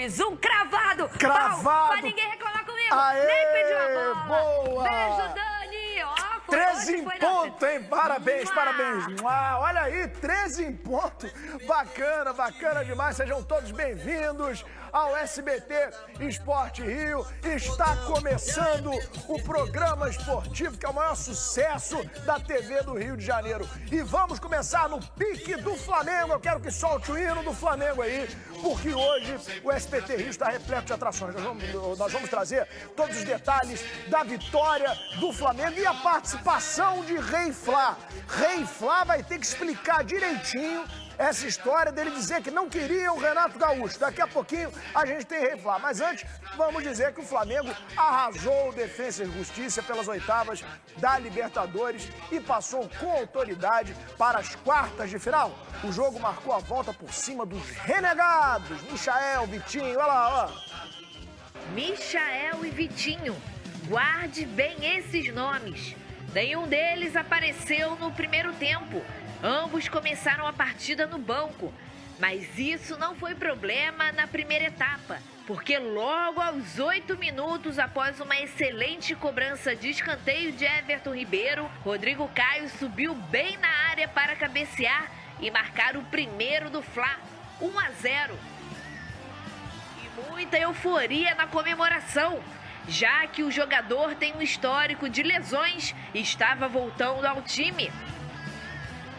2, 1, cravado! Cravado! Pau, pra ninguém reclamar comigo! Aê, Nem pediu a bola! boa! Beijo, Dani! Ó, 13 em ponto, hein? Parabéns, Mua! parabéns. Olha aí, 13 em ponto. Bacana, bacana demais. Sejam todos bem-vindos ao SBT Esporte Rio. Está começando o programa esportivo que é o maior sucesso da TV do Rio de Janeiro. E vamos começar no pique do Flamengo. Eu quero que solte o hino do Flamengo aí, porque hoje o SBT Rio está repleto de atrações. Nós vamos trazer todos os detalhes da vitória do Flamengo e a participação de Rei Flá. Rei Flá vai ter que explicar direitinho essa história dele dizer que não queria o Renato Gaúcho. Daqui a pouquinho a gente tem Rei Flá. Mas antes, vamos dizer que o Flamengo arrasou o Defensa e Justiça pelas oitavas da Libertadores e passou com autoridade para as quartas de final. O jogo marcou a volta por cima dos renegados. Michael, Vitinho, olha lá, ó. Michael e Vitinho. Guarde bem esses nomes. Nenhum deles apareceu no primeiro tempo. Ambos começaram a partida no banco. Mas isso não foi problema na primeira etapa, porque logo aos 8 minutos após uma excelente cobrança de escanteio de Everton Ribeiro, Rodrigo Caio subiu bem na área para cabecear e marcar o primeiro do Fla, 1-0. E muita euforia na comemoração, já que o jogador tem um histórico de lesões e estava voltando ao time.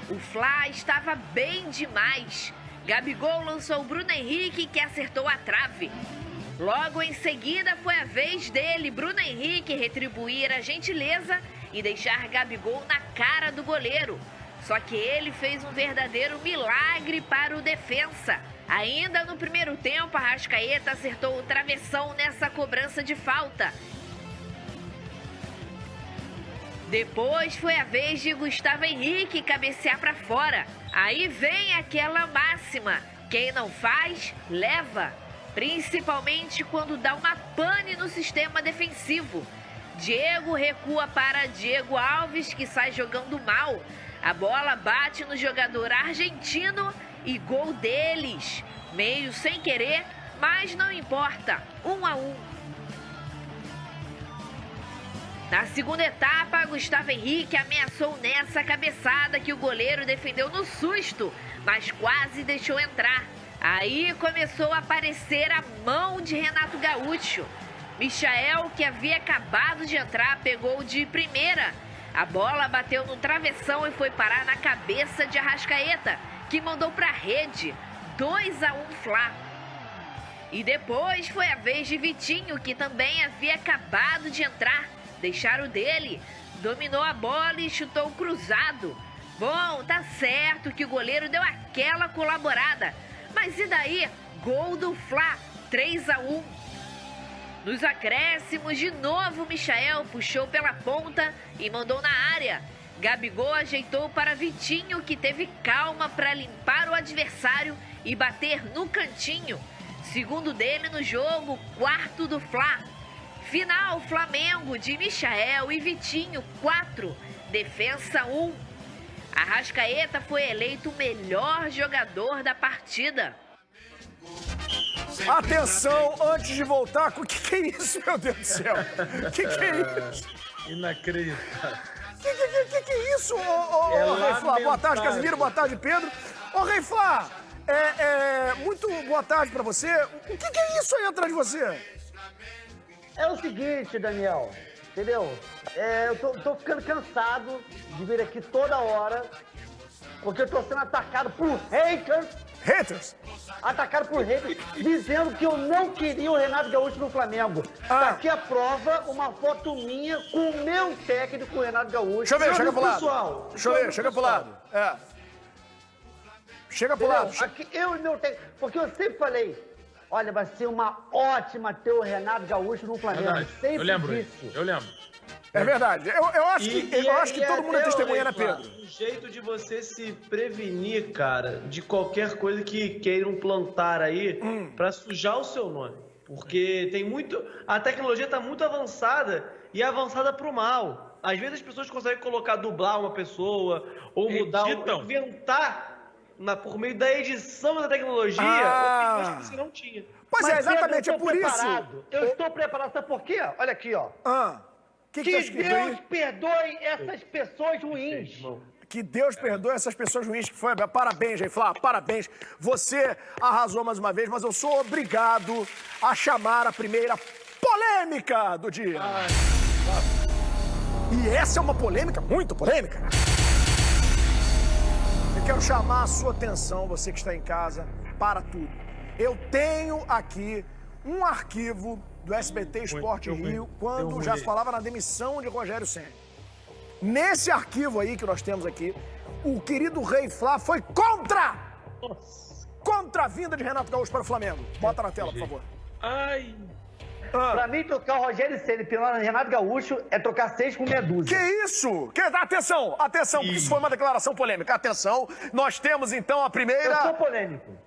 O Fla estava bem demais. Gabigol lançou o Bruno Henrique, que acertou a trave. Logo em seguida foi a vez dele, Bruno Henrique, retribuir a gentileza e deixar Gabigol na cara do goleiro. Só que ele fez um verdadeiro milagre para o defensa. Ainda no primeiro tempo, Arrascaeta acertou o travessão nessa cobrança de falta. Depois foi a vez de Gustavo Henrique cabecear para fora. Aí vem aquela máxima: quem não faz, leva. Principalmente quando dá uma pane no sistema defensivo. Diego recua para Diego Alves, que sai jogando mal. A bola bate no jogador argentino e gol deles. Meio sem querer, mas não importa. 1-1. Na segunda etapa, Gustavo Henrique ameaçou nessa cabeçada que o goleiro defendeu no susto, mas quase deixou entrar. Aí começou a aparecer a mão de Renato Gaúcho. Michael, que havia acabado de entrar, pegou de primeira. A bola bateu no travessão e foi parar na cabeça de Arrascaeta, que mandou para a rede. 2-1 Fla. E depois foi a vez de Vitinho, que também havia acabado de entrar. Deixaram dele, dominou a bola e chutou cruzado. Bom, tá certo que o goleiro deu aquela colaborada, mas e daí? Gol do Fla, 3-1. Nos acréscimos, de novo, Michael puxou pela ponta e mandou na área. Gabigol ajeitou para Vitinho, que teve calma para limpar o adversário e bater no cantinho. Segundo dele no jogo, quarto do Fla. Final, Flamengo de Michael e Vitinho, 4, Defensa 1. Arrascaeta foi eleito o melhor jogador da partida. Atenção, antes de voltar, o que é isso, meu Deus do céu? O que é isso? Inacreditável. Que é isso, ô Rei Flá? Boa tarde, Casimiro, boa tarde, Pedro. Ô, Rei Flá, muito boa tarde pra você. O que é isso aí atrás de você? É o seguinte, Daniel, entendeu? Eu tô ficando cansado de vir aqui toda hora, porque eu tô sendo atacado por haters. Haters? Atacado por haters, dizendo que eu não queria o Renato Gaúcho no Flamengo. Tá aqui a prova, uma foto minha com o meu técnico, o Renato Gaúcho. Deixa eu ver, chega pro lado. Pessoal, Deixa eu ver, chega pro lado. Chega pro lado. Aqui, eu e meu técnico, porque eu sempre falei, olha, vai ser uma ótima ter o Renato Gaúcho no Flamengo. Verdade. Sempre Eu lembro. disso. Eu lembro. É verdade. Eu acho que todo mundo é testemunha, né, Pedro? Um jeito de você se prevenir, cara, de qualquer coisa que queiram plantar aí pra sujar o seu nome. Porque tem muito... A tecnologia tá muito avançada e avançada pro mal. Às vezes as pessoas conseguem dublar uma pessoa ou mudar, inventar por meio da edição da tecnologia, opiniões que você não tinha. Pois é, exatamente, é eu estou por isso. preparado. Eu estou preparado, sabe por quê? Olha aqui, ó. Que Que tá escrito aí? Deus perdoe essas pessoas ruins. Que Deus perdoe essas pessoas ruins que foi. Parabéns, Rei Flá, parabéns. Você arrasou mais uma vez, mas eu sou obrigado a chamar a primeira polêmica do dia. E essa é uma polêmica, muito polêmica. Eu quero chamar a sua atenção, você que está em casa, para tudo. Eu tenho aqui um arquivo do SBT Esporte Rio, quando já se falava na demissão de Rogério Ceni. Nesse arquivo aí que nós temos aqui, o querido Rei Flá foi contra a vinda de Renato Gaúcho para o Flamengo. Bota na tela, por favor. Ai. Pra mim, trocar o Rogério Ceni pelo Renato Gaúcho é trocar 6 com meia dúzia. Que isso? Atenção, porque isso foi uma declaração polêmica. Atenção, nós temos então a primeira... Eu sou polêmico.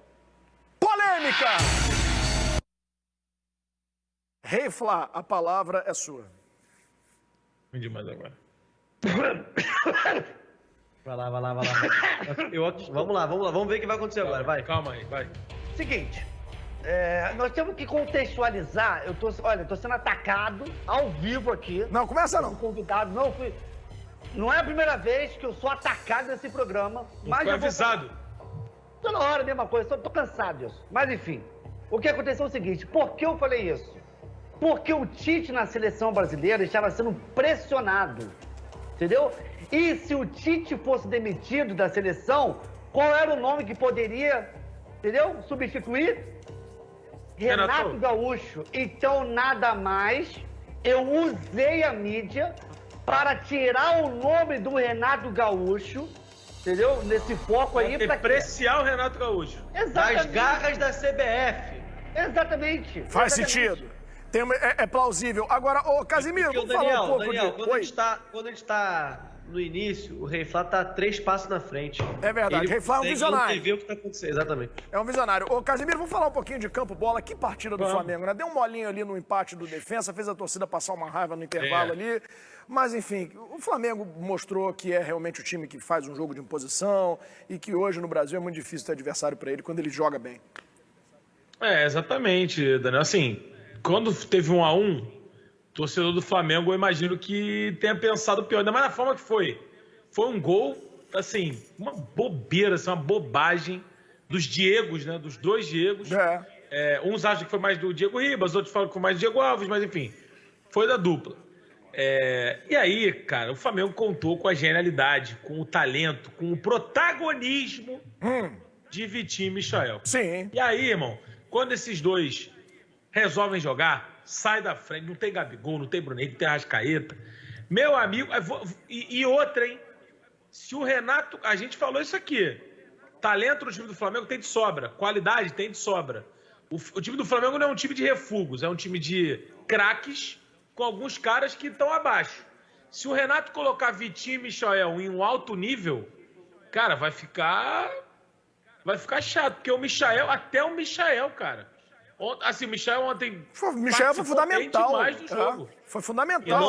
Polêmica! Rei Flá, a palavra é sua. Ruim demais agora. Vai lá. Vamos ver o que vai acontecer agora, vai. Calma aí, vai. Seguinte, nós temos que contextualizar. Eu tô sendo atacado ao vivo aqui. Não, começa não. Convidado, não é a primeira vez que eu sou atacado nesse programa. Mas Foi eu vou... avisado. Toda hora a mesma coisa, só tô cansado disso. Mas enfim, o que aconteceu é o seguinte, por que eu falei isso? Porque o Tite na seleção brasileira estava sendo pressionado, entendeu? E se o Tite fosse demitido da seleção, qual era o nome que poderia, entendeu? Substituir? Renato Gaúcho. Então, nada mais, eu usei a mídia para tirar o nome do Renato Gaúcho, entendeu? Nesse foco aí. Pra depreciar o Renato Gaúcho. Exatamente. Das garras da CBF. Exatamente. Faz Exatamente. sentido. É plausível. Agora, ô Casimiro, Porque vamos falar um pouco Daniel, de... quando ele está no início, o Rei Flá tá 3 passos na frente. É verdade, o Rei Flá é um visionário. Ele vê o que tá acontecendo, exatamente. É um visionário. Ô Casimiro, vamos falar um pouquinho de campo bola. Que partida do Flamengo, né? Deu um molinho ali no empate do defensa, fez a torcida passar uma raiva no intervalo ali. Mas, enfim, o Flamengo mostrou que é realmente o time que faz um jogo de imposição e que hoje no Brasil é muito difícil ter adversário para ele quando ele joga bem. Exatamente, Daniel. Assim, quando teve 1-1, torcedor do Flamengo, eu imagino que tenha pensado pior, ainda mais na forma que foi. Foi um gol, assim, uma bobeira, assim, uma bobagem dos Diegos, né? Dos dois Diegos. Uns acham que foi mais do Diego Ribas, outros falam que foi mais do Diego Alves, mas enfim, foi da dupla. E aí, cara, o Flamengo contou com a genialidade, com o talento, com o protagonismo de Vitinho e Michael. Sim. E aí, irmão, quando esses dois resolvem jogar, sai da frente, não tem Gabigol, não tem Bruno Henrique, não tem Arrascaeta. Meu amigo, e outra, hein? Se o Renato, a gente falou isso aqui, talento no time do Flamengo tem de sobra, qualidade tem de sobra. O time do Flamengo não é um time de refugos, é um time de craques com alguns caras que estão abaixo. Se o Renato colocar Vitinho e Michael em um alto nível, cara, vai ficar chato, porque até o Michael, cara. Assim, o Michael ontem... O Michael foi fundamental. Demais do jogo. Foi E fundamental.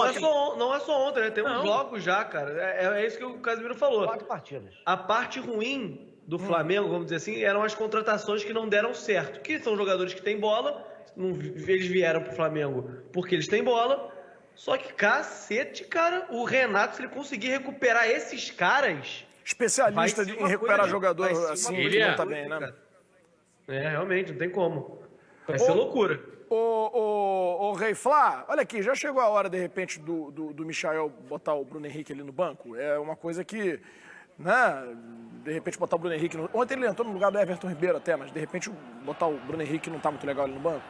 não é só ontem, né? Tem uns jogos já, cara. É isso que o Casimiro falou. 4 partidas. A parte ruim do Flamengo, vamos dizer assim, eram as contratações que não deram certo. Que são jogadores que têm bola, eles vieram pro Flamengo porque eles têm bola. Só que, cacete, cara, o Renato, se ele conseguir recuperar esses caras... Especialista em recuperar jogador assim, ele não tá bem, né? Realmente, não tem como. Vai ser loucura. Ô, Rei Flá, olha aqui, já chegou a hora, de repente, do Michael botar o Bruno Henrique ali no banco? É uma coisa que, né, de repente botar o Bruno Henrique... Ontem ele entrou no lugar do Everton Ribeiro até, mas de repente botar o Bruno Henrique não tá muito legal ali no banco?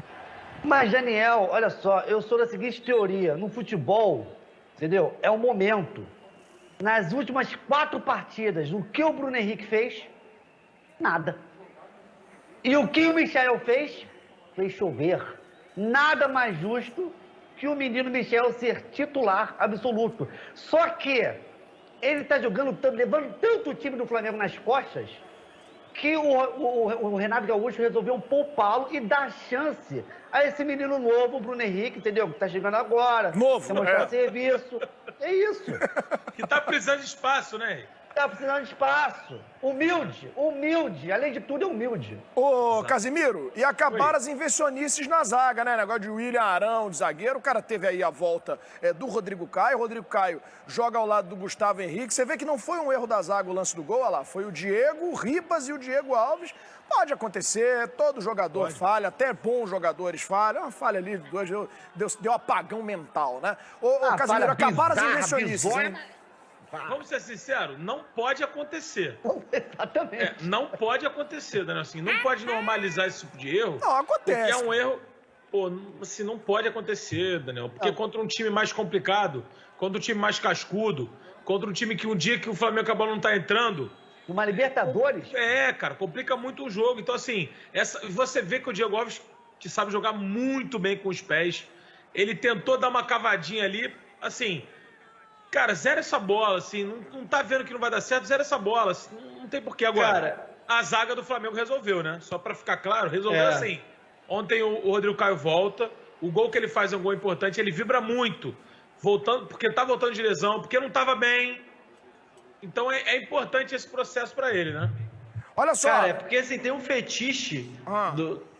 Mas, Daniel, olha só, eu sou da seguinte teoria. No futebol, entendeu? É o momento. Nas últimas 4 partidas, o que o Bruno Henrique fez? Nada. E o que o Michael fez? Fez chover. Nada mais justo que o menino Michael ser titular absoluto. Só que ele tá jogando, levando tanto o time do Flamengo nas costas, que o Renato Gaúcho resolveu poupá-lo e dar chance a esse menino novo, o Bruno Henrique, entendeu? Que tá chegando agora. Novo, quer mostrar serviço. É isso. Que tá precisando de espaço, né? tá precisando de espaço. Humilde. Além de tudo, é humilde. Ô, Casimiro, e acabaram as invencionices na zaga, né? Negócio de William Arão, de zagueiro. O cara teve aí a volta do Rodrigo Caio. O Rodrigo Caio joga ao lado do Gustavo Henrique. Você vê que não foi um erro da zaga o lance do gol, olha lá. Foi o Diego, o Ribas e o Diego Alves. Pode acontecer, todo jogador falha, até bons jogadores falham. Uma falha ali de dois, deu apagão mental, né? Ô, Casimiro, acabaram as invencionices, hein? Vamos ser sinceros, não pode acontecer. Exatamente. Não pode acontecer, Daniel. Assim, não pode normalizar esse tipo de erro. Não, acontece. Porque é um erro... Pô, assim, não pode acontecer, Daniel. Porque contra um time mais complicado, contra um time mais cascudo, contra um time que um dia que o Flamengo acabou não tá entrando... Uma Libertadores? Cara, complica muito o jogo. Então, assim, você vê que o Diego Alves, que sabe jogar muito bem com os pés, ele tentou dar uma cavadinha ali, assim... Cara, zera essa bola, assim, não tá vendo que não vai dar certo, zera essa bola, assim, não tem porquê agora. Cara, a zaga do Flamengo resolveu, né? Só pra ficar claro, resolveu assim. Ontem o Rodrigo Caio volta, o gol que ele faz é um gol importante, ele vibra muito, voltando, porque tá voltando de lesão, porque não tava bem. Então é importante esse processo pra ele, né? Olha só. Cara, é porque assim, tem um fetiche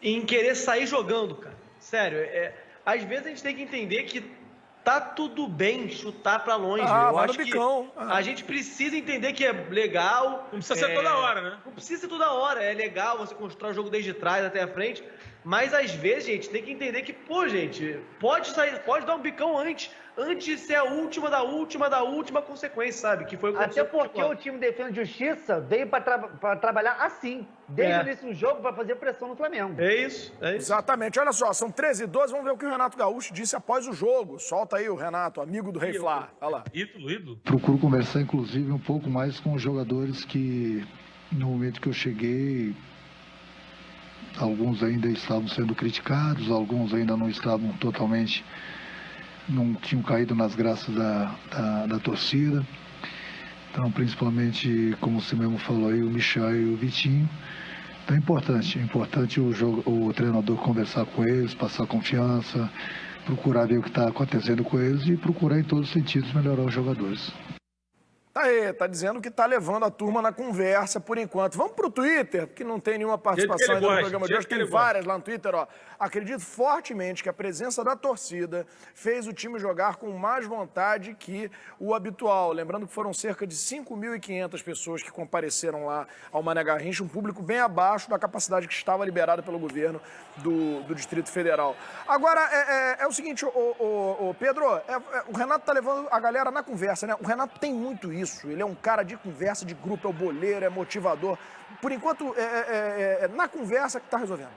em querer sair jogando, cara. Sério, às vezes a gente tem que entender que tá tudo bem chutar pra longe. Eu acho que a gente precisa entender que é legal. Não precisa ser toda hora, né? Não precisa ser toda hora. É legal você constrói o jogo desde trás até a frente. Mas às vezes, gente, tem que entender que, pô, gente, pode dar um bicão antes de ser a última da última consequência, sabe? Que foi o que até porque o time Defesa e Justiça veio pra trabalhar assim, desde o início do jogo, pra fazer pressão no Flamengo. É isso. Exatamente. Olha só, são 13h12, vamos ver o que o Renato Gaúcho disse após o jogo. Solta aí o Renato, amigo do Rei Flá. Olha lá. Ídolo. Procuro conversar, inclusive, um pouco mais com os jogadores que, no momento que eu cheguei, alguns ainda estavam sendo criticados, alguns ainda não estavam totalmente, não tinham caído nas graças da torcida. Então, principalmente, como você mesmo falou aí, o Michel e o Vitinho. Então é importante o treinador conversar com eles, passar confiança, procurar ver o que está acontecendo com eles e procurar em todos os sentidos melhorar os jogadores. Tá dizendo que tá levando a turma na conversa por enquanto. Vamos pro Twitter, que não tem nenhuma participação ainda no programa de hoje. Tem várias lá no Twitter, ó. Acredito fortemente que a presença da torcida fez o time jogar com mais vontade que o habitual. Lembrando que foram cerca de 5.500 pessoas que compareceram lá ao Mané Garrincha, um público bem abaixo da capacidade que estava liberada pelo governo do Distrito Federal. Agora, é o seguinte, Pedro, o Renato tá levando a galera na conversa, né? O Renato tem muito isso. Ele é um cara de conversa, de grupo, é o boleiro, é motivador. Por enquanto, na conversa que tá resolvendo.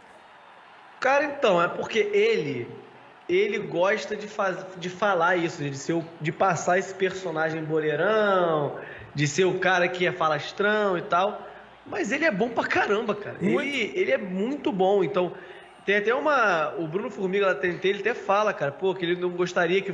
Cara, então, é porque ele gosta de falar isso, de passar esse personagem boleirão, de ser o cara que é falastrão e tal. Mas ele é bom pra caramba, cara. Ele é muito bom, então... Tem até o Bruno Formiga lá TNT, ele até fala, cara, pô, que ele não gostaria que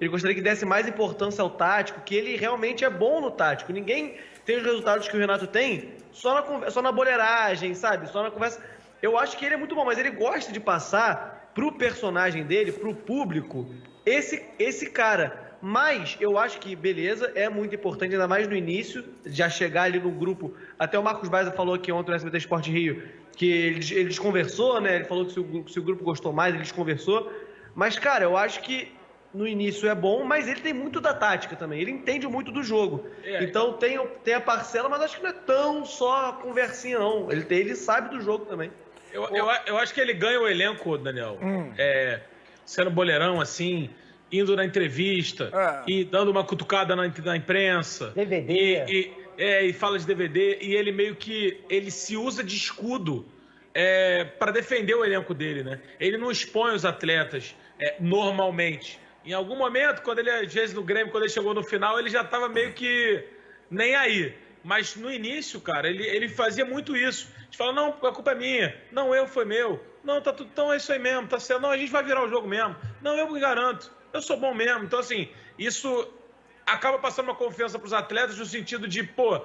ele gostaria que desse mais importância ao tático, que ele realmente é bom no tático. Ninguém tem os resultados que o Renato tem só na boleiragem, sabe? Só na conversa. Eu acho que ele é muito bom, mas ele gosta de passar pro personagem dele, pro público, esse cara. Mas eu acho que, beleza, é muito importante, ainda mais no início, já chegar ali no grupo. Até o Marcos Baiza falou aqui ontem no SBT Sport Rio, que ele desconversou, né? Ele falou que se o grupo gostou mais, ele desconversou. Mas, cara, eu acho que no início é bom, mas ele tem muito da tática também. Ele entende muito do jogo. Então tem a parcela, mas acho que não é tão só conversinha, não. Ele sabe do jogo também. Eu acho que ele ganha o elenco, Daniel. Sendo boleirão, assim, indo na entrevista e dando uma cutucada na imprensa. DVD. E fala de DVD, e ele meio que ele se usa de escudo para defender o elenco dele, né? Ele não expõe os atletas normalmente. Em algum momento, quando ele, às vezes no Grêmio, quando ele chegou no final, ele já estava meio que nem aí. Mas no início, cara, ele fazia muito isso. A gente fala, não, a culpa é minha. Não, foi meu. Não, tá tudo, então é isso aí mesmo, tá certo. Não, a gente vai virar o jogo mesmo. Não, eu me garanto. Eu sou bom mesmo. Então, assim, isso acaba passando uma confiança pros atletas no sentido de, pô,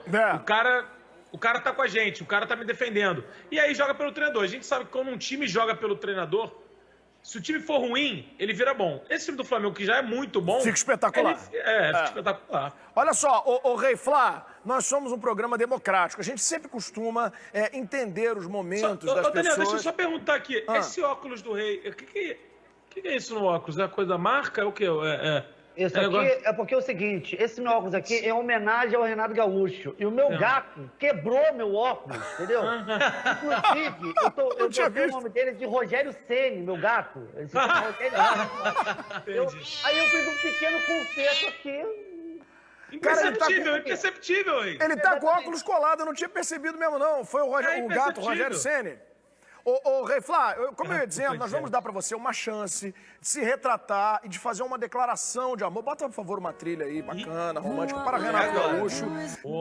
o cara tá com a gente, o cara tá me defendendo. E aí joga pelo treinador. A gente sabe que quando um time joga pelo treinador, Se o time for ruim, ele vira bom. Esse time do Flamengo, que já é muito bom... Fica espetacular. Fica espetacular. Olha só, ô Rei Flá, nós somos um programa democrático. A gente sempre costuma entender os momentos das pessoas. Daniel, deixa eu só perguntar aqui. Esse óculos do Rei, o que é isso no óculos? É coisa da marca? É o quê? Isso aqui é porque é o seguinte, esse meu óculos aqui é homenagem ao Renato Gaúcho. E o meu gato quebrou meu óculos, entendeu? Inclusive, eu troquei o nome dele de Rogério Ceni, meu gato. Ele se chama Rogério Ceni. Aí eu fiz um pequeno conserto aqui. Imperceptível, hein? Ele tá com óculos colado, eu não tinha percebido mesmo, não. Foi o gato, Rogério Ceni. Ô, Rei Flá, como eu ia dizendo, nós vamos dar pra você uma chance de se retratar e de fazer uma declaração de amor. Bota, por favor, uma trilha aí bacana, romântica, para Renato Gaúcho,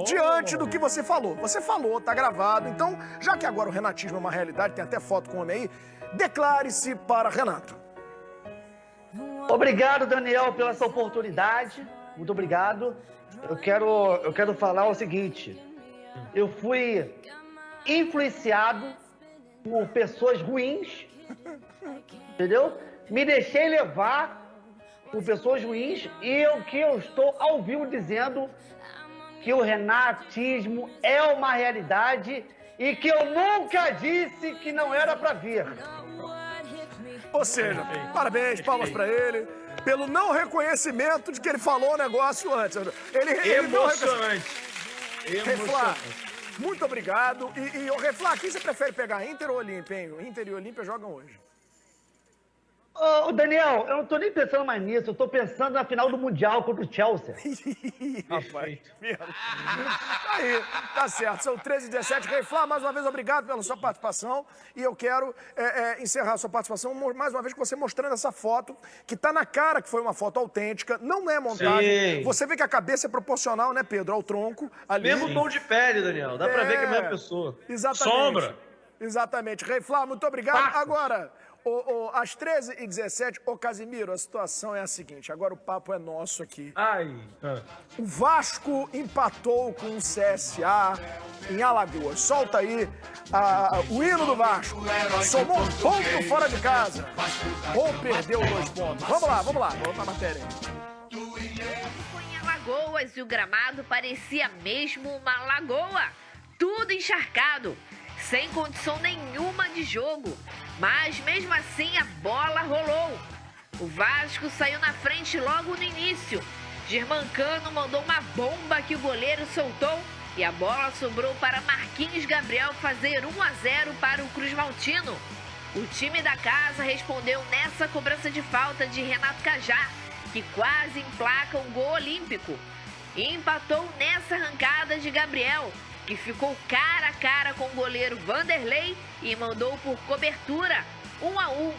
diante do que você falou. Você falou, tá gravado. Então, já que agora o renatismo é uma realidade, tem até foto com o homem aí, declare-se para Renato. Obrigado, Daniel, pela essa oportunidade. Muito obrigado. Eu quero falar o seguinte. Eu fui influenciado por pessoas ruins, entendeu? Me deixei levar por pessoas ruins e eu estou ao vivo dizendo que o renatismo é uma realidade e que eu nunca disse que não era pra vir. Ou seja, parabéns, palmas pra ele, pelo não reconhecimento de que ele falou o negócio antes. Emocionante. Muito obrigado. E Rei Flá, quem você prefere pegar, Inter ou Olímpia, hein? Inter e Olímpia jogam hoje. Ô, Daniel, eu não tô nem pensando mais nisso. Eu tô pensando na final do Mundial contra o Chelsea. Rapaz, aí, tá certo. São 13h17. Rei Flá, mais uma vez, obrigado pela sua participação. E eu quero encerrar a sua participação mais uma vez com você mostrando essa foto, que tá na cara que foi uma foto autêntica, não é montagem. Sim. Você vê que a cabeça é proporcional, né, Pedro, ao tronco. Ali. Mesmo tom de pele, Daniel. Dá pra ver que é a mesma pessoa. Exatamente. Sombra. Exatamente. Rei Flá, muito obrigado. Agora, às 13h17, Casimiro, a situação é a seguinte. Agora o papo é nosso aqui. O Vasco empatou com o CSA em Alagoas. Solta aí o hino do Vasco. Somou um ponto fora de casa. Ou perdeu 2 pontos. Vamos lá. Vamos pra matéria aí. Foi em Alagoas e o gramado parecia mesmo uma lagoa. Tudo encharcado, sem condição nenhuma de jogo. Mas mesmo assim a bola rolou. O Vasco saiu na frente logo no início. Germancano mandou uma bomba que o goleiro soltou e a bola sobrou para Marquinhos Gabriel fazer 1-0 para o Cruz Maltino. O time da casa respondeu nessa cobrança de falta de Renato Cajá, que quase emplaca um gol olímpico. E empatou nessa arrancada de Gabriel, que ficou cara a cara com o goleiro Vanderlei e mandou por cobertura 1-1.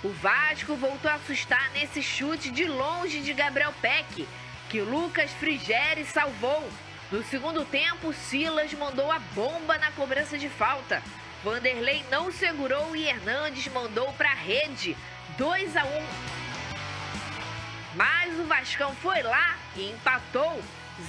O Vasco voltou a assustar nesse chute de longe de Gabriel Peck, que Lucas Frigeri salvou. No segundo tempo, Silas mandou a bomba na cobrança de falta. Vanderlei não segurou e Hernandes mandou para a rede, 2-1. Mas o Vascão foi lá e empatou.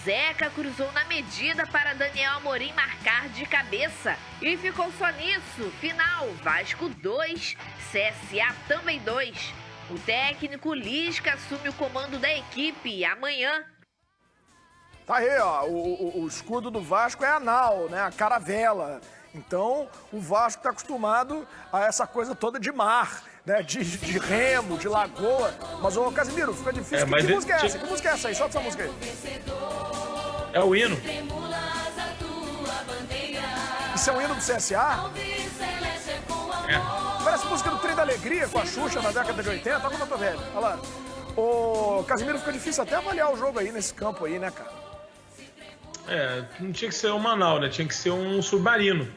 Zeca cruzou na medida para Daniel Amorim marcar de cabeça. E ficou só nisso. Final, Vasco 2, CSA também 2. O técnico Lisca assume o comando da equipe amanhã. Tá aí, ó, o escudo do Vasco é anal, né, a caravela. Então, o Vasco tá acostumado a essa coisa toda de mar, né, de remo, de lagoa. Mas, ô, Casimiro, fica difícil. Que música é essa? Que música é essa aí? Solta essa música aí. É o hino. Isso é o hino do CSA? Parece música do Trem da Alegria com a Xuxa na década de 80. Olha como eu tô velho. Olha lá. Ô, Casimiro, fica difícil até avaliar o jogo aí, nesse campo aí, né, cara? Não tinha que ser um Manaus, né? Tinha que ser um submarino.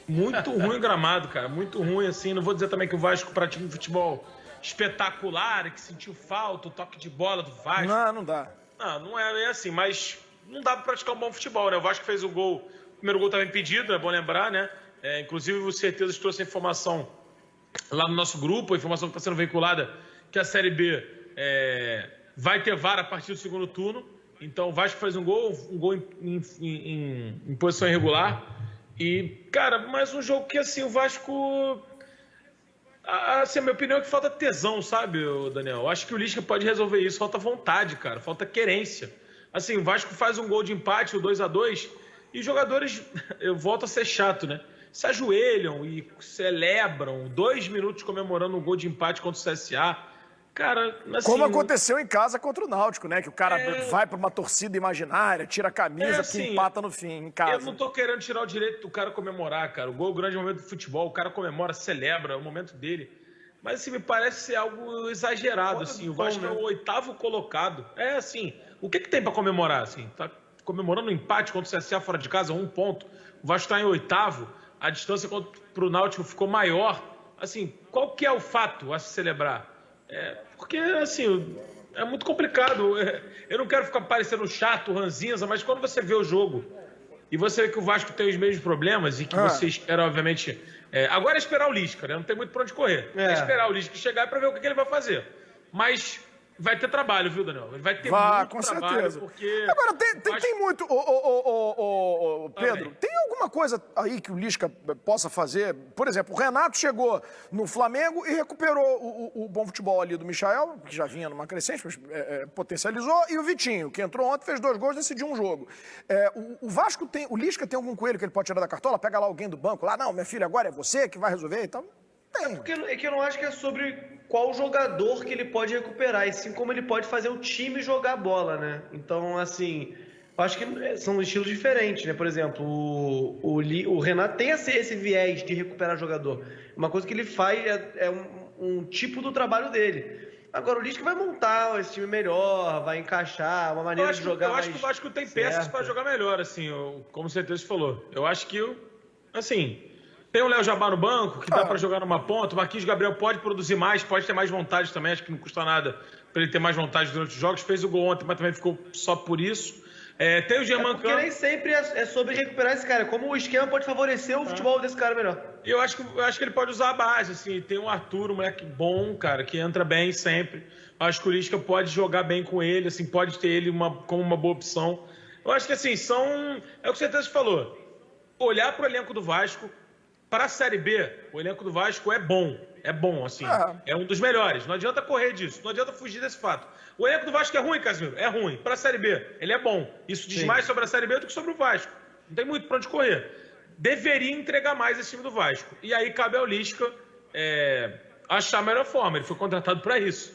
Muito ruim o gramado, cara. Muito ruim, assim. Não vou dizer também que o Vasco pratica um futebol espetacular, que sentiu falta, o toque de bola do Vasco. Não dá. Não é assim, mas não dá pra praticar um bom futebol, né? O Vasco fez o gol, o primeiro gol estava impedido, é bom lembrar, né? Inclusive, o Certeza trouxe a informação lá no nosso grupo, a informação que está sendo veiculada, que a Série B vai ter VAR a partir do segundo turno. Então, o Vasco fez um gol em posição irregular. E, cara, mais um jogo que, assim, o Vasco... Assim, a minha opinião é que falta tesão, sabe, Daniel? Eu acho que o Lisca pode resolver isso. Falta vontade, cara. Falta querência. Assim, o Vasco faz um gol de empate, o 2-2, e os jogadores, eu volto a ser chato, né? Se ajoelham e celebram 2 minutos comemorando um gol de empate contra o CSA. Cara, assim... Como aconteceu em casa contra o Náutico, né? Que o cara vai pra uma torcida imaginária, tira a camisa, assim, que empata no fim, em casa. Eu não tô querendo tirar o direito do cara comemorar, cara. O gol é o grande momento do futebol. O cara comemora, celebra, é o momento dele. Mas, assim, me parece ser algo exagerado, assim. O Vasco é o 8º colocado. É, assim, o que tem pra comemorar, assim? Tá comemorando um empate contra o CSA fora de casa, 1 ponto. O Vasco tá em 8º. A distância pro Náutico ficou maior. Assim, qual que é o fato a se celebrar? Porque, assim, é muito complicado. Eu não quero ficar parecendo chato, ranzinza, mas quando você vê o jogo e você vê que o Vasco tem os mesmos problemas e que você espera, obviamente... agora é esperar o Lisca, né? Não tem muito pra onde correr. É esperar o Lisca chegar pra ver o que ele vai fazer. Mas... vai ter trabalho, viu, Daniel? Vai ter muito com trabalho, certeza. porque... Agora, tem muito... Pedro, tem alguma coisa aí que o Lisca possa fazer? Por exemplo, o Renato chegou no Flamengo e recuperou o bom futebol ali do Michael, que já vinha numa crescente, mas potencializou, e o Vitinho, que entrou ontem, fez 2 gols e decidiu um jogo. O Vasco tem... O Lisca tem algum coelho que ele pode tirar da cartola? Pega lá alguém do banco, lá, não, minha filha, agora é você que vai resolver e tal? É que eu não acho que é sobre qual jogador que ele pode recuperar, e sim como ele pode fazer o time jogar bola, né? Então, assim, eu acho que são estilos diferentes, né? Por exemplo, o Renato tem esse viés de recuperar jogador. Uma coisa que ele faz é um tipo do trabalho dele. Agora, o Lisca vai montar esse time melhor, vai encaixar uma maneira de jogar mais... Eu acho que o Vasco tem peças para jogar melhor, assim, como você falou. Eu acho que, assim... Tem o Léo Jabá no banco, que dá para jogar numa ponta. O Marquinhos Gabriel pode produzir mais, pode ter mais vontade também. Acho que não custa nada para ele ter mais vontade durante os jogos. Fez o gol ontem, mas também ficou só por isso. Tem o Germancano. Porque nem sempre é sobre recuperar esse cara. Como o esquema pode favorecer o futebol desse cara melhor. Eu acho que ele pode usar a base. Assim. Tem o Arthur, um moleque bom, cara, que entra bem sempre. Acho que o Lisca pode jogar bem com ele, assim, pode ter ele como uma boa opção. Eu acho que, assim, é o que você falou. Olhar para o elenco do Vasco. Para a Série B, o elenco do Vasco é bom, assim, é um dos melhores. Não adianta correr disso, não adianta fugir desse fato. O elenco do Vasco é ruim, Casimiro? É ruim. Para a Série B, ele é bom. Isso diz mais sobre a Série B do que sobre o Vasco. Não tem muito para onde correr. Deveria entregar mais esse time do Vasco. E aí cabe ao Lisca achar a melhor forma. Ele foi contratado para isso.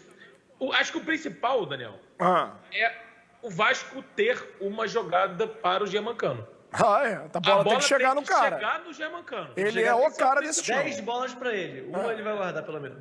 Acho que o principal, Daniel, é o Vasco ter uma jogada para o Germancano. A bola tem que chegar no cara. Chegar no Germancano. Ele é o cara desse time. 10 bolas pra ele. Uma ele vai guardar, pelo menos.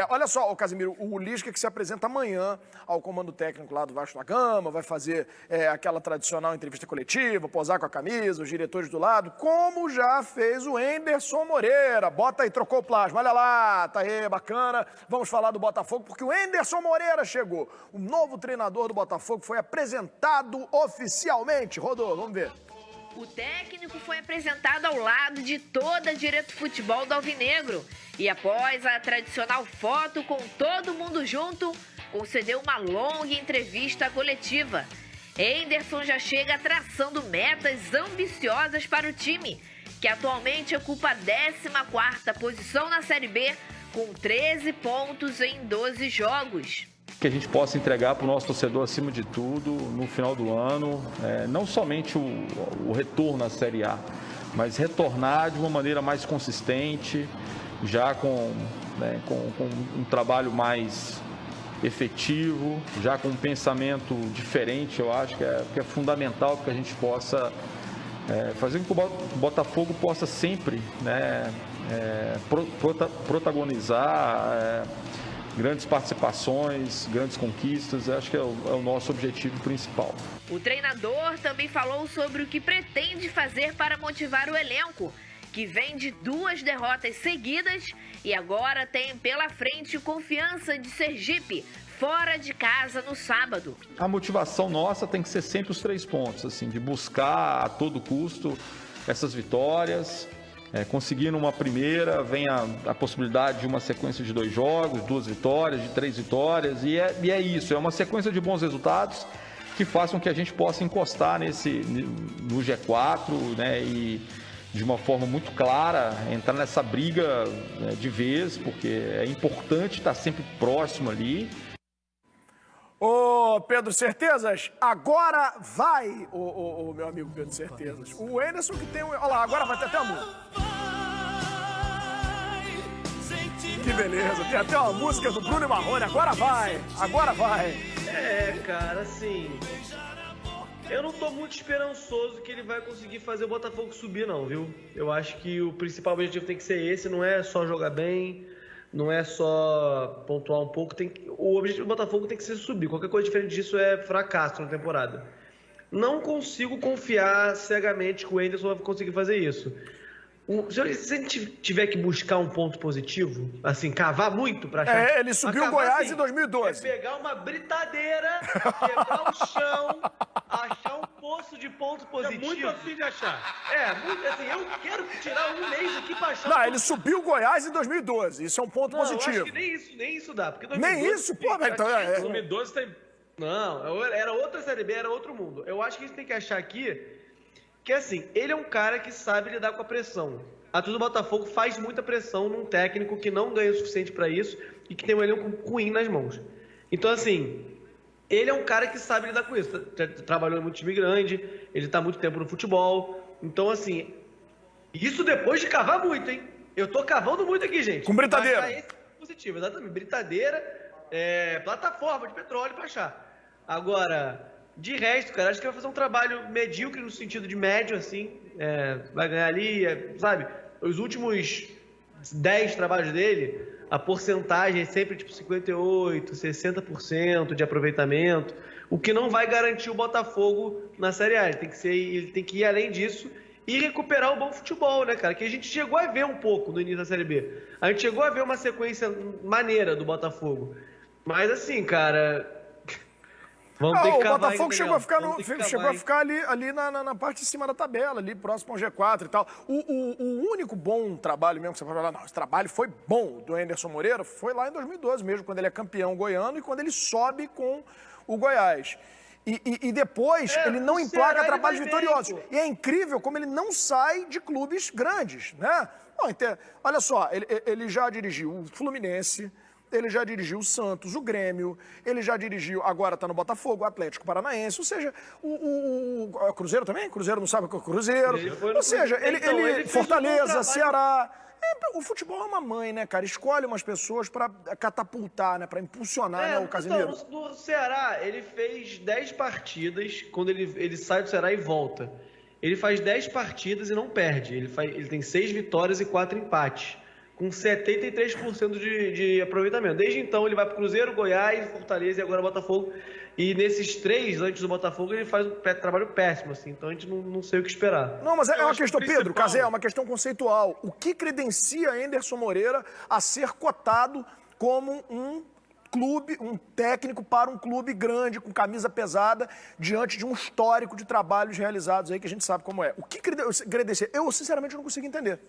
Olha só, Casimiro, o Lisca que se apresenta amanhã ao comando técnico lá do Vasco da Gama, vai fazer aquela tradicional entrevista coletiva, posar com a camisa, os diretores do lado, como já fez o Enderson Moreira. Bota aí, trocou o plasma, olha lá, tá aí, bacana. Vamos falar do Botafogo, porque o Enderson Moreira chegou. O novo treinador do Botafogo foi apresentado oficialmente. Rodou, vamos ver. O técnico foi apresentado ao lado de toda a direto futebol do Alvinegro e após a tradicional foto com todo mundo junto, concedeu uma longa entrevista coletiva. Enderson já chega traçando metas ambiciosas para o time, que atualmente ocupa a 14ª posição na Série B, com 13 pontos em 12 jogos. Que a gente possa entregar para o nosso torcedor, acima de tudo, no final do ano, não somente o retorno à Série A, mas retornar de uma maneira mais consistente, já com um trabalho mais efetivo, já com um pensamento diferente. Eu acho que é fundamental que a gente possa fazer com que o Botafogo possa sempre protagonizar grandes participações, grandes conquistas. Acho que é o nosso objetivo principal. O treinador também falou sobre o que pretende fazer para motivar o elenco, que vem de 2 derrotas seguidas e agora tem pela frente o Confiança de Sergipe, fora de casa no sábado. A motivação nossa tem que ser sempre os 3 pontos, assim, de buscar a todo custo essas vitórias. Conseguindo uma primeira, vem a possibilidade de uma sequência de 2 jogos, 2 vitórias, de 3 vitórias, e é isso, é uma sequência de bons resultados que façam que a gente possa encostar no G4, né, e de uma forma muito clara, entrar nessa briga de vez, porque é importante estar sempre próximo ali. Ô, Pedro Certezas, agora vai, o meu amigo Pedro Certezas. O Anderson que tem... Olha lá, agora vai ter até a música. Que beleza, tem até uma música do Bruno e Marrone, agora vai, agora vai. Cara, assim... Eu não tô muito esperançoso que ele vai conseguir fazer o Botafogo subir, não, viu? Eu acho que o principal objetivo tem que ser esse, não é só jogar bem, não é só pontuar um pouco. O objetivo do Botafogo tem que ser subir. Qualquer coisa diferente disso é fracasso na temporada. Não consigo confiar cegamente que o Anderson vai conseguir fazer isso. Se a gente tiver que buscar um ponto positivo, assim, cavar muito pra achar... ele subiu o Goiás assim, em 2012. É pegar uma britadeira, quebrar o chão, achar um poço de ponto positivo. É muito afim de achar. Muito assim, eu quero tirar um mês aqui pra achar... Não, ele subiu o Goiás em 2012, isso é um ponto positivo. Eu acho que nem isso dá. Porque 2012, nem isso? Pô, velho, então 2012 tem... Não, era outra Série B, era outro mundo. Eu acho que a gente tem que achar aqui que, assim, ele é um cara que sabe lidar com a pressão. A torcida do Botafogo faz muita pressão num técnico que não ganha o suficiente para isso e que tem um elenco ruim nas mãos. Então, assim, ele é um cara que sabe lidar com isso. Trabalhou em muito time grande, ele tá há muito tempo no futebol. Então, assim, isso depois de cavar muito, hein? Eu tô cavando muito aqui, gente. Com britadeira. Esse positivo, exatamente. Britadeira, plataforma de petróleo pra achar. Agora, de resto, cara, acho que vai fazer um trabalho medíocre no sentido de médio, assim. Vai ganhar ali, sabe? Os últimos 10 trabalhos dele, a porcentagem é sempre tipo 58%, 60% de aproveitamento, o que não vai garantir o Botafogo na Série A. Ele tem que ir além disso e recuperar o bom futebol, né, cara? Que a gente chegou a ver um pouco no início da Série B. A gente chegou a ver uma sequência maneira do Botafogo. Mas assim, cara... Vamos ter que o cavar Botafogo ainda, chegou a ficar ali na parte de cima da tabela, ali próximo ao G4 e tal. O único bom trabalho mesmo que você pode falar, não, esse trabalho foi bom do Anderson Moreira, foi lá em 2012 mesmo, quando ele é campeão goiano e quando ele sobe com o Goiás. E depois ele não emplaca trabalhos vitoriosos. E é incrível como ele não sai de clubes grandes, né? Não, olha só, ele já dirigiu o Fluminense, ele já dirigiu o Santos, o Grêmio, ele já dirigiu, agora está no Botafogo, o Atlético Paranaense, ou seja, o Cruzeiro também? Cruzeiro não sabe o que é o Cruzeiro. Ou seja, ele Fortaleza, Ceará. O futebol é uma mãe, né, cara? Escolhe umas pessoas para catapultar, né, para impulsionar, né, o Casimiro. Então, no Ceará, ele fez 10 partidas, quando ele sai do Ceará e volta. Ele faz 10 partidas e não perde. Ele tem 6 vitórias e 4 empates, com 73% de aproveitamento. Desde então, ele vai para o Cruzeiro, Goiás, Fortaleza e agora Botafogo. E nesses 3, antes do Botafogo, ele faz um trabalho péssimo, assim. Então, a gente não sei o que esperar. Não, mas é uma questão, Pedro, Casé, é uma questão conceitual. O que credencia Anderson Moreira a ser cotado como um clube, um técnico para um clube grande, com camisa pesada, diante de um histórico de trabalhos realizados aí que a gente sabe como é? O que credencia? Eu, sinceramente, não consigo entender.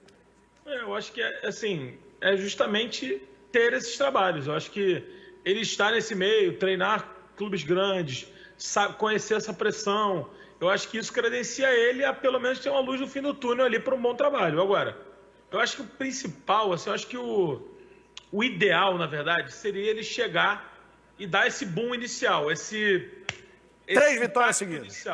Eu acho que, assim, é justamente ter esses trabalhos. Eu acho que ele está nesse meio, treinar clubes grandes, conhecer essa pressão, eu acho que isso credencia ele a pelo menos ter uma luz no fim do túnel ali para um bom trabalho. Agora, eu acho que o principal, assim, eu acho que o ideal, na verdade, seria ele chegar e dar esse boom inicial, 3 vitórias seguidas.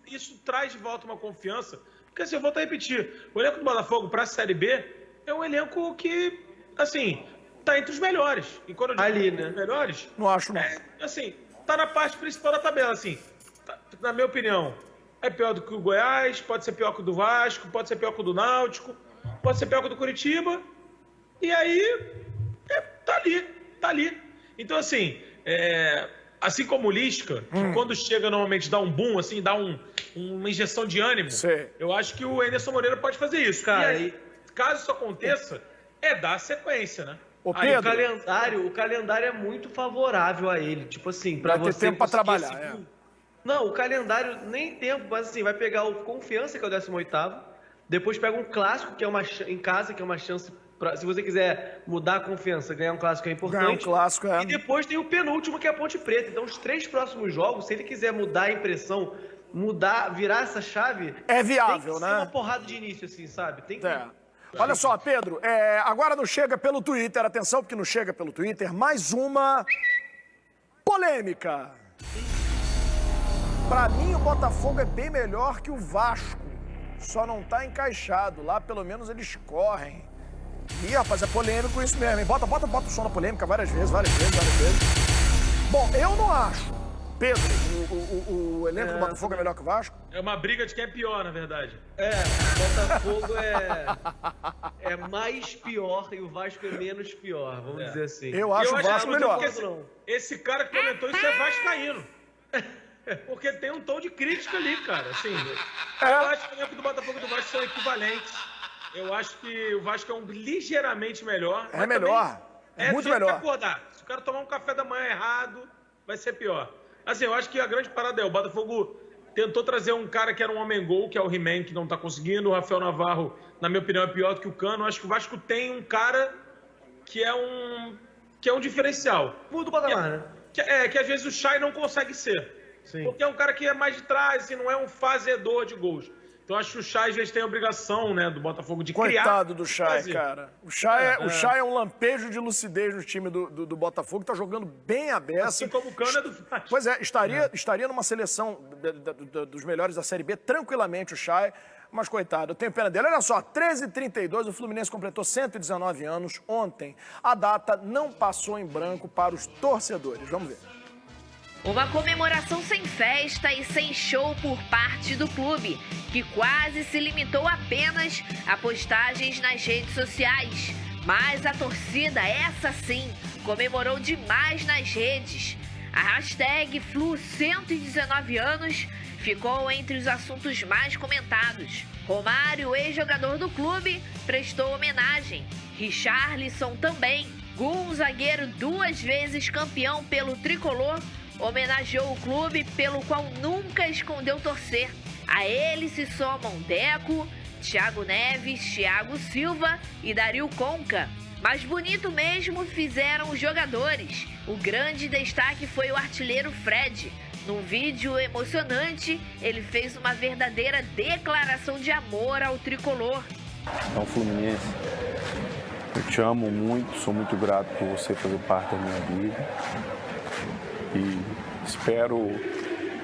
Isso traz de volta uma confiança. Porque, assim, eu volto a repetir, o elenco do Botafogo para a Série B é um elenco que, assim, tá entre os melhores. E quando eu digo ali, entre né? os melhores... Não acho, não. Assim, tá na parte principal da tabela, assim. Na minha opinião, é pior do que o Goiás, pode ser pior que o do Vasco, pode ser pior que o do Náutico, pode ser pior que o do Curitiba. E aí, tá ali. Então, assim, assim como o Lisca, que quando chega normalmente dá um boom, assim, dá uma injeção de ânimo, eu acho que o Anderson Moreira pode fazer isso, cara. E aí, caso isso aconteça, dar sequência, né? Aí, o calendário é muito favorável a ele, tipo assim, pra vai ter você tempo para trabalhar, Não, o calendário nem tempo, mas assim, vai pegar o Confiança, que é o 18º, depois pega um clássico, que é em casa, que é uma chance pra, se você quiser mudar a confiança, ganhar um clássico é importante. Ganhar um clássico, E depois tem o penúltimo, que é a Ponte Preta. Então, os 3 próximos jogos, se ele quiser mudar a impressão virar essa chave... É viável, tem que né? ser uma porrada de início, assim, sabe? Tem que... Olha só, Pedro, agora não chega pelo Twitter, atenção, porque não chega pelo Twitter, mais uma polêmica. Pra mim, o Botafogo é bem melhor que o Vasco, só não tá encaixado, lá pelo menos eles correm. Ih, rapaz, é polêmico isso mesmo, hein? Bota o som na polêmica várias vezes. Bom, eu não acho. Pedro, o elenco do Botafogo é melhor que o Vasco? É uma briga de quem é pior, na verdade. O Botafogo é mais pior e o Vasco é menos pior, vamos dizer assim. Eu acho o Vasco melhor. Esse cara que comentou isso é vascaíno. Porque tem um tom de crítica ali, cara. Assim, eu acho que o elenco do Botafogo e do Vasco são equivalentes. Eu acho que o Vasco é ligeiramente melhor. É melhor. É muito melhor. Acordar. Se o cara tomar um café da manhã errado, vai ser pior. Assim, eu acho que a grande parada é o Botafogo tentou trazer um cara que era um homem-gol, que é o He-Man, que não tá conseguindo. O Rafael Navarro, na minha opinião, é pior do que o Cano. Eu acho que o Vasco tem um cara que é um diferencial. Muda o patamar, né? Que às vezes o Chay não consegue ser. Sim. Porque é um cara que é mais de trás, assim, não é um fazedor de gols. Então acho que o Chay às vezes tem a obrigação, né, do Botafogo de criar. Coitado do Chay, cara. O Chay é um lampejo de lucidez no time do Botafogo, tá jogando bem a beça. Assim como o Cano é do Vasco. Pois é, estaria numa seleção dos melhores da Série B, tranquilamente o Chay, mas coitado, eu tenho pena dele. Olha só, 13h32, o Fluminense completou 119 anos ontem. A data não passou em branco para os torcedores. Vamos ver. Uma comemoração sem festa e sem show por parte do clube, que quase se limitou apenas a postagens nas redes sociais. Mas a torcida, essa sim, comemorou demais nas redes. A hashtag Flu119 anos ficou entre os assuntos mais comentados. Romário, ex-jogador do clube, prestou homenagem. Richarlison também. Gum, zagueiro 2 vezes campeão pelo tricolor, homenageou o clube pelo qual nunca escondeu torcer. A ele se somam Deco, Thiago Neves, Thiago Silva e Dario Conca. Mas bonito mesmo fizeram os jogadores. O grande destaque foi o artilheiro Fred. Num vídeo emocionante, ele fez uma verdadeira declaração de amor ao tricolor. Então, Fluminense, eu te amo muito, sou muito grato por você fazer parte da minha vida. E espero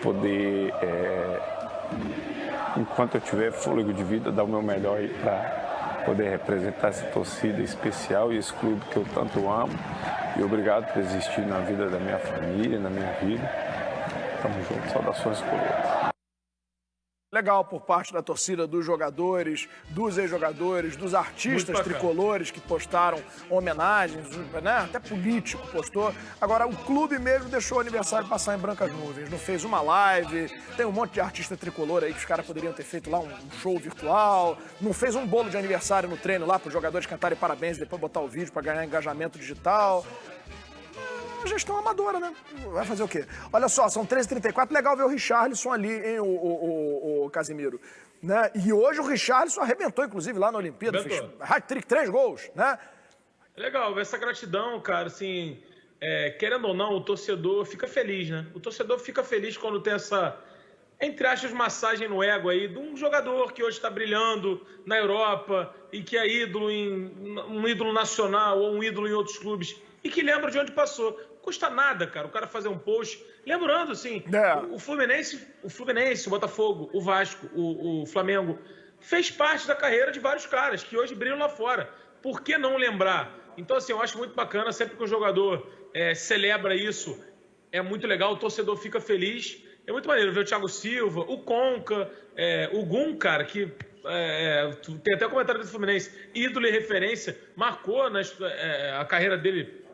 poder, enquanto eu tiver fôlego de vida, dar o meu melhor para poder representar essa torcida especial e esse clube que eu tanto amo. E obrigado por existir na vida da minha família, na minha vida. Tamo junto, saudações coloridas. Legal por parte da torcida, dos jogadores, dos ex-jogadores, dos artistas tricolores que postaram homenagens, né? Até político postou. Agora, o clube mesmo deixou o aniversário passar em brancas nuvens. Não fez uma live, tem um monte de artista tricolor aí que os caras poderiam ter feito lá um show virtual. Não fez um bolo de aniversário no treino lá para os jogadores cantarem parabéns e depois botar o vídeo para ganhar engajamento digital. Gestão amadora, né? Vai fazer o quê? Olha só, são 13h34, legal ver o Richarlison ali, hein, o Casimiro. Né? E hoje o Richarlison arrebentou, inclusive, lá na Olimpíada. Fez hat-trick, 3 gols, né? É legal ver essa gratidão, cara, assim, querendo ou não, o torcedor fica feliz, né? O torcedor fica feliz quando tem essa, entre aspas, massagem no ego aí de um jogador que hoje está brilhando na Europa e que é ídolo um ídolo nacional ou um ídolo em outros clubes e que lembra de onde passou. Custa nada, cara, o cara fazer um post. Lembrando, assim, o Fluminense, o Botafogo, o Vasco, o Flamengo, fez parte da carreira de vários caras que hoje brilham lá fora. Por que não lembrar? Então, assim, eu acho muito bacana, sempre que o jogador celebra isso, é muito legal, o torcedor fica feliz. É muito maneiro ver o Thiago Silva, o Conca, o Gum, cara, que tem até o comentário do Fluminense, ídolo e referência, marcou a carreira dele.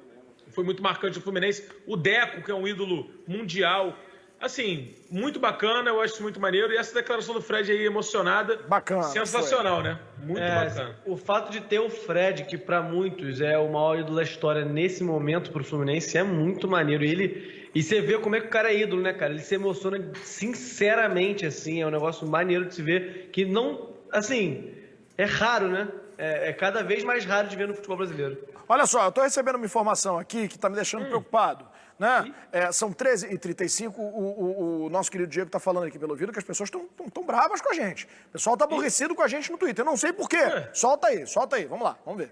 Foi muito marcante o Fluminense. O Deco, que é um ídolo mundial. Assim, muito bacana, eu acho isso muito maneiro. E essa declaração do Fred aí, emocionada. Bacana. Sensacional, né? Muito bacana. O fato de ter o Fred, que para muitos é o maior ídolo da história nesse momento pro Fluminense, é muito maneiro. E você vê como é que o cara é ídolo, né, cara? Ele se emociona sinceramente, assim. É um negócio maneiro de se ver. Que não, assim, é raro, né? É cada vez mais raro de ver no futebol brasileiro. Olha só, eu tô recebendo uma informação aqui que tá me deixando preocupado. Né? São 13h35, o nosso querido Diego tá falando aqui pelo ouvido que as pessoas estão bravas com a gente. O pessoal tá aborrecido com a gente no Twitter, eu não sei por quê. Solta aí, vamos lá, vamos ver.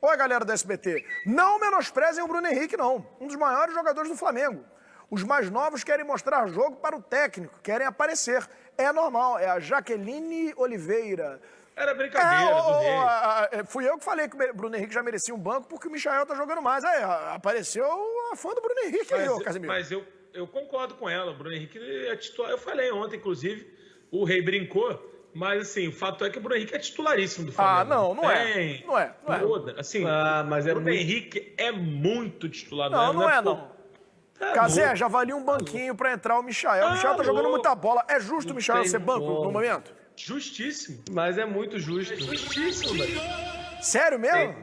Oi, galera do SBT, não menosprezem o Bruno Henrique, não. Um dos maiores jogadores do Flamengo. Os mais novos querem mostrar jogo para o técnico, querem aparecer. É normal, é a Jaqueline Oliveira. Era brincadeira do Rei. Fui eu que falei que o Bruno Henrique já merecia um banco porque o Michael tá jogando mais. Aí, apareceu a fã do Bruno Henrique aí, ô Casemiro. Mas eu concordo com ela. O Bruno Henrique é titular. Eu falei ontem, inclusive, o Rei brincou, mas assim, o fato é que o Bruno Henrique é titularíssimo do Flamengo. Não é. Assim, mas o Bruno Henrique é muito titular. Não é. Cazé, já valia um banquinho pra entrar o Michael. O Michael tá jogando muita bola. É justo o Michael ser banco no momento? Justíssimo. Mas é muito justo. Justíssimo, velho. Sério mesmo?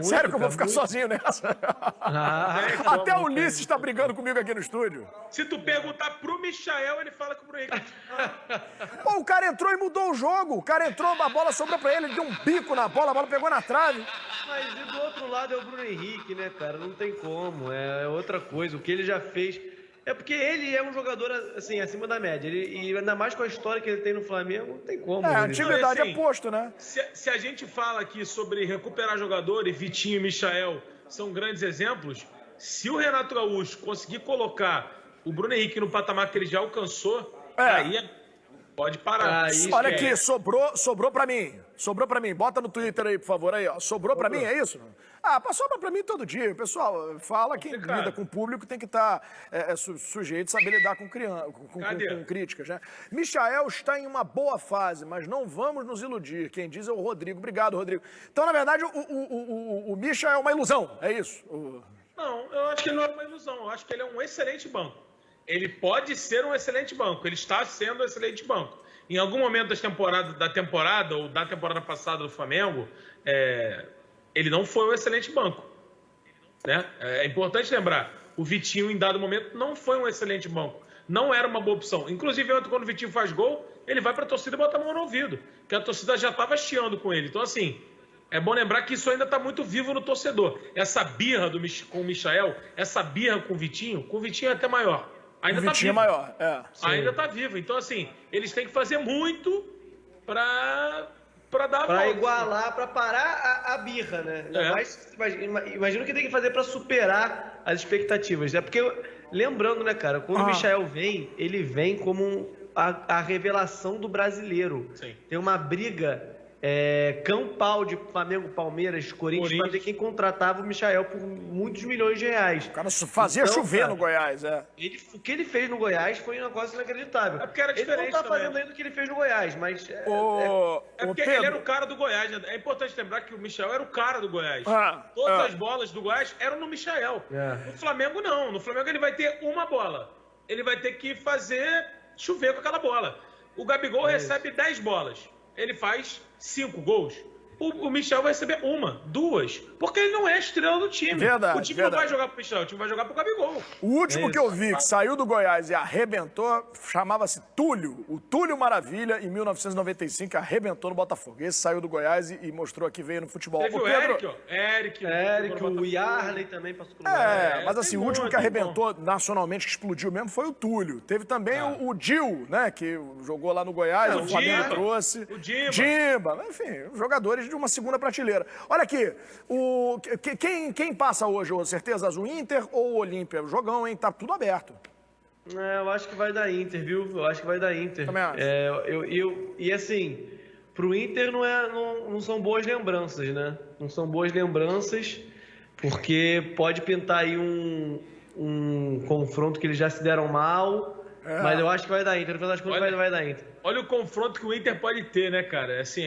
Sério que eu vou ficar sozinho nessa? Até o Ulisses tá brigando comigo aqui no estúdio. Se tu perguntar pro Michael, ele fala que o Bruno Henrique... Pô, o cara entrou e mudou o jogo. O cara entrou, a bola sobrou pra ele deu um bico na bola, a bola pegou na trave. Mas e do outro lado é o Bruno Henrique, né, cara? Não tem como, é outra coisa. O que ele já fez... É porque ele é um jogador, assim, acima da média. E ainda mais com a história que ele tem no Flamengo, não tem como. A antiguidade é posto, né? Se a gente fala aqui sobre recuperar jogadores, Vitinho e Michael são grandes exemplos, se o Renato Gaúcho conseguir colocar o Bruno Henrique no patamar que ele já alcançou, aí pode parar. Olha aqui, sobrou pra mim. Sobrou pra mim. Bota no Twitter aí, por favor, aí, ó. Sobrou pra mim, é isso? Sobra pra mim todo dia. Pessoal, fala que lida com o público tem que estar sujeito a saber lidar com críticas, né? Michael está em uma boa fase, mas não vamos nos iludir. Quem diz é o Rodrigo. Obrigado, Rodrigo. Então, na verdade, o Michael é uma ilusão, é isso? Não, eu acho que ele não é uma ilusão. Eu acho que ele é um excelente banco. Ele pode ser um excelente banco. Ele está sendo um excelente banco. Em algum momento da temporada ou da temporada passada do Flamengo, ele não foi um excelente banco. Né? É importante lembrar, o Vitinho, em dado momento, não foi um excelente banco. Não era uma boa opção. Inclusive, ontem, quando o Vitinho faz gol, ele vai para a torcida e bota a mão no ouvido. Porque a torcida já estava chiando com ele. Então, assim, é bom lembrar que isso ainda está muito vivo no torcedor. Essa birra com o Michael, essa birra com o Vitinho é até maior. Ainda tá vivo. Maior, ainda tá vivo. Então, assim, eles têm que fazer muito para dar a volta. Para igualar, para parar a birra, né? Mas, imagina o que tem que fazer para superar as expectativas. É porque, lembrando, né, cara, quando o Michael vem, ele vem como a revelação do brasileiro. Sim. Tem uma briga campal de Flamengo, Palmeiras, Corinthians, para ver quem contratava o Michael por muitos milhões de reais. O cara fazia chover no Goiás, o que ele fez no Goiás foi um negócio inacreditável. É porque era diferente. Ele não tá fazendo ainda o que ele fez no Goiás, mas... porque ele era o cara do Goiás. É importante lembrar que o Michael era o cara do Goiás. Todas as bolas do Goiás eram no Michael. No Flamengo, não. No Flamengo, ele vai ter uma bola. Ele vai ter que fazer chover com aquela bola. O Gabigol recebe 10 bolas. Ele faz 5 gols. O Michel vai receber 1, 2, porque ele não é estrela do time. Verdade, o time não vai jogar pro Michel, o time vai jogar pro Gabigol. O último que eu vi que saiu do Goiás e arrebentou, chamava-se Túlio. O Túlio Maravilha, em 1995, arrebentou no Botafogo. Esse saiu do Goiás e mostrou que veio no futebol. Teve o Pedro... Eric, o Yarley também passou pelo Goiás. Mas assim, o último que arrebentou nacionalmente, que explodiu mesmo, foi o Túlio. Teve também o Dil, né, que jogou lá no Goiás, o Flamengo trouxe. O Dimba. Enfim, jogadores de uma segunda prateleira. Olha aqui, quem passa hoje, certeza? O Inter ou o Olímpia? Jogão, hein? Tá tudo aberto. Eu acho que vai dar Inter, viu? Eu acho que vai dar Inter. Também acho. E assim, pro Inter não são boas lembranças, né? Não são boas lembranças, porque pode pintar aí um confronto que eles já se deram mal, mas eu acho que vai dar Inter. No final das contas, vai dar Inter. Olha o confronto que o Inter pode ter, né, cara? Assim,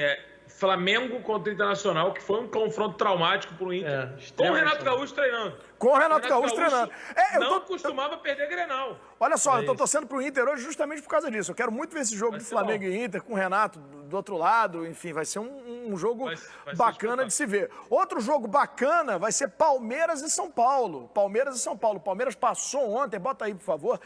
Flamengo contra o Internacional, que foi um confronto traumático pro Inter. Com o Renato Gaúcho treinando. Com o Renato Gaúcho treinando. Não costumava perder Grenal. Olha só, eu tô torcendo pro Inter hoje justamente por causa disso. Eu quero muito ver esse jogo do Flamengo e Inter com o Renato do outro lado, enfim, vai ser um jogo vai bacana de se ver. Outro jogo bacana vai ser Palmeiras e São Paulo. Palmeiras e São Paulo. Palmeiras passou ontem, bota aí, por favor,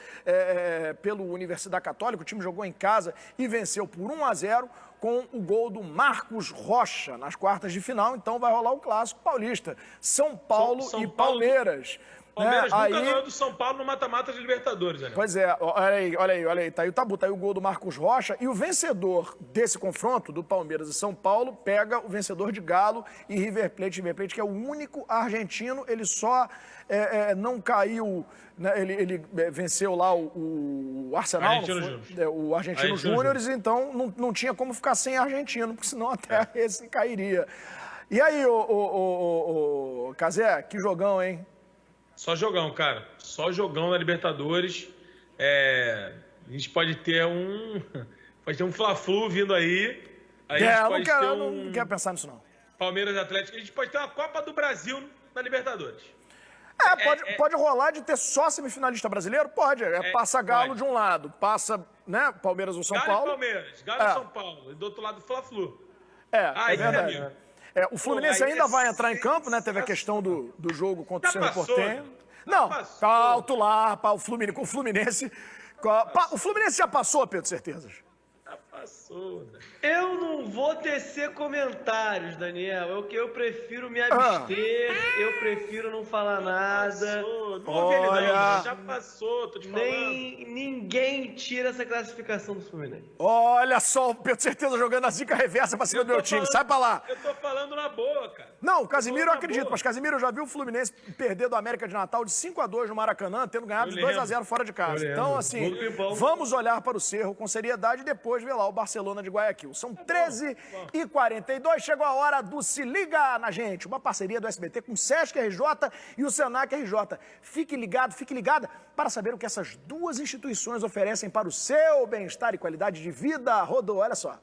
pelo Universidade Católica. O time jogou em casa e venceu por 1-0 com o gol do Marcos Rocha nas quartas de final. Então vai rolar o clássico paulista. São Paulo e Palmeiras. Palmeiras nunca ganhou do São Paulo no mata-mata de Libertadores, né? Pois é, olha aí, tá aí o tabu, tá aí o gol do Marcos Rocha, e o vencedor desse confronto, do Palmeiras e São Paulo, pega o vencedor de Galo e River Plate, que é o único argentino, ele só não caiu, né, ele venceu lá o Arsenal, o Argentino Júniores, então não tinha como ficar sem argentino, porque senão até esse cairia. E aí, Cazé, que jogão, hein? Só jogão, cara. Só jogão na Libertadores. A gente pode ter um Fla-Flu vindo aí. Não quero pensar nisso, não. Palmeiras e Atlético. A gente pode ter uma Copa do Brasil na Libertadores. Pode rolar de ter só semifinalista brasileiro? Pode. Passa Galo de um lado, passa, né, Palmeiras ou São Paulo. Galo e Palmeiras, Galo e São Paulo. E do outro lado, Fla-Flu. É verdade. O Fluminense ainda vai entrar em campo, né? Teve a questão do jogo contra o Cerro Porteño. Não, alto lá, o Fluminense. O Fluminense já passou, Pedro Certezas? Já passou, né? Eu não vou tecer comentários, Daniel. Eu prefiro me abster, eu prefiro não falar nada. Já passou, tô te falando. Ninguém tira essa classificação do Fluminense. Olha só, o Pedro Certeza jogando a zica reversa pra cima do meu time. Sai pra lá. Eu tô falando na boa, cara. Não, o Casimiro eu acredito, mas Casimiro, eu já vi o Fluminense perder do América de Natal de 5-2 no Maracanã, tendo ganhado de 2-0 fora de casa. Então, assim, vamos olhar para o Cerro com seriedade e depois ver lá o Barcelona de Guayaquil. São 13h42, chegou a hora do Se Liga na Gente, uma parceria do SBT com o Sesc RJ e o Senac RJ. Fique ligada para saber o que essas duas instituições oferecem para o seu bem-estar e qualidade de vida. Rodou, olha só.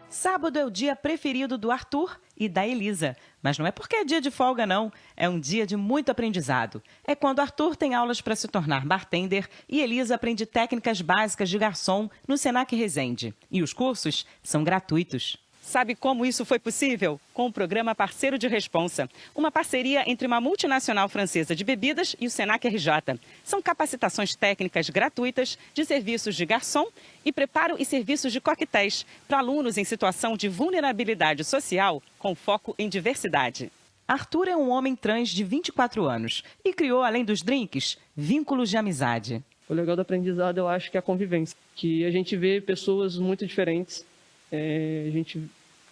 Sábado é o dia preferido do Arthur e da Elisa. Mas não é porque é dia de folga, não. É um dia de muito aprendizado. É quando Arthur tem aulas para se tornar bartender e Elisa aprende técnicas básicas de garçom no Senac Resende. E os cursos são gratuitos. Sabe como isso foi possível? Com o programa Parceiro de Responsa, uma parceria entre uma multinacional francesa de bebidas e o Senac RJ. São capacitações técnicas gratuitas de serviços de garçom e preparo e serviços de coquetéis para alunos em situação de vulnerabilidade social com foco em diversidade. Arthur é um homem trans de 24 anos e criou, além dos drinks, vínculos de amizade. O legal do aprendizado eu acho que é a convivência, que a gente vê pessoas muito diferentes. A gente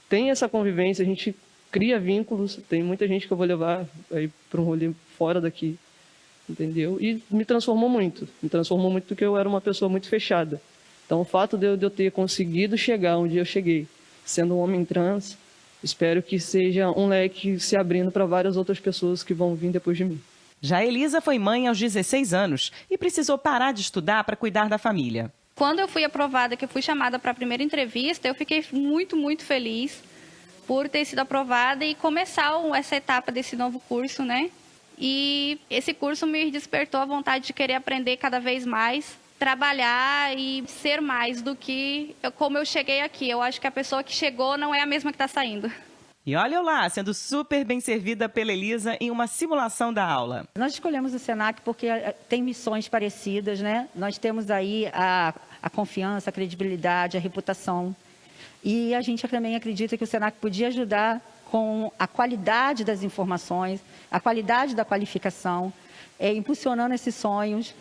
tem essa convivência, a gente cria vínculos, tem muita gente que eu vou levar aí para um rolê fora daqui, entendeu? E me transformou muito porque eu era uma pessoa muito fechada. Então o fato de eu ter conseguido chegar onde eu cheguei, sendo um homem trans, espero que seja um leque se abrindo para várias outras pessoas que vão vir depois de mim. Já a Elisa foi mãe aos 16 anos e precisou parar de estudar para cuidar da família. Quando eu fui aprovada, que eu fui chamada para a primeira entrevista, eu fiquei muito, muito feliz por ter sido aprovada e começar essa etapa desse novo curso, né? E esse curso me despertou a vontade de querer aprender cada vez mais, trabalhar e ser mais do que como eu cheguei aqui. Eu acho que a pessoa que chegou não é a mesma que está saindo. E olha eu lá, sendo super bem servida pela Elisa em uma simulação da aula. Nós escolhemos o Senac porque tem missões parecidas, né? Nós temos aí a confiança, a credibilidade, a reputação. E a gente também acredita que o Senac podia ajudar com a qualidade das informações, a qualidade da qualificação, impulsionando esses sonhos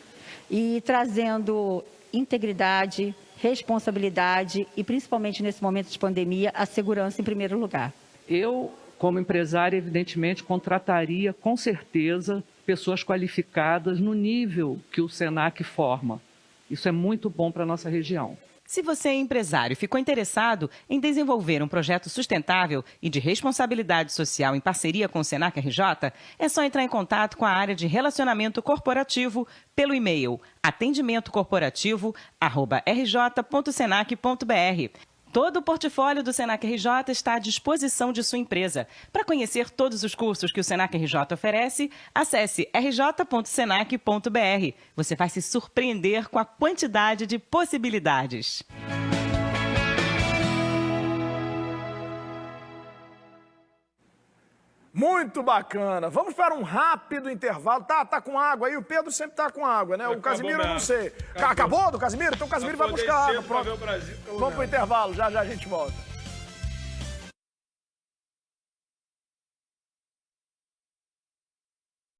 e trazendo integridade, responsabilidade e, principalmente nesse momento de pandemia, a segurança em primeiro lugar. Eu, como empresária, evidentemente, contrataria, com certeza, pessoas qualificadas no nível que o Senac forma. Isso é muito bom para a nossa região. Se você é empresário e ficou interessado em desenvolver um projeto sustentável e de responsabilidade social em parceria com o Senac RJ, é só entrar em contato com a área de relacionamento corporativo pelo e-mail atendimentocorporativo@rj.senac.br. Todo o portfólio do Senac RJ está à disposição de sua empresa. Para conhecer todos os cursos que o Senac RJ oferece, acesse rj.senac.br. Você vai se surpreender com a quantidade de possibilidades. Muito bacana. Vamos para um rápido intervalo. Tá com água aí? O Pedro sempre tá com água, né? O Casimiro eu não sei. Acabou do Casimiro? Então o Casimiro vai buscar água. Pronto. Vamos pro intervalo. Já a gente volta.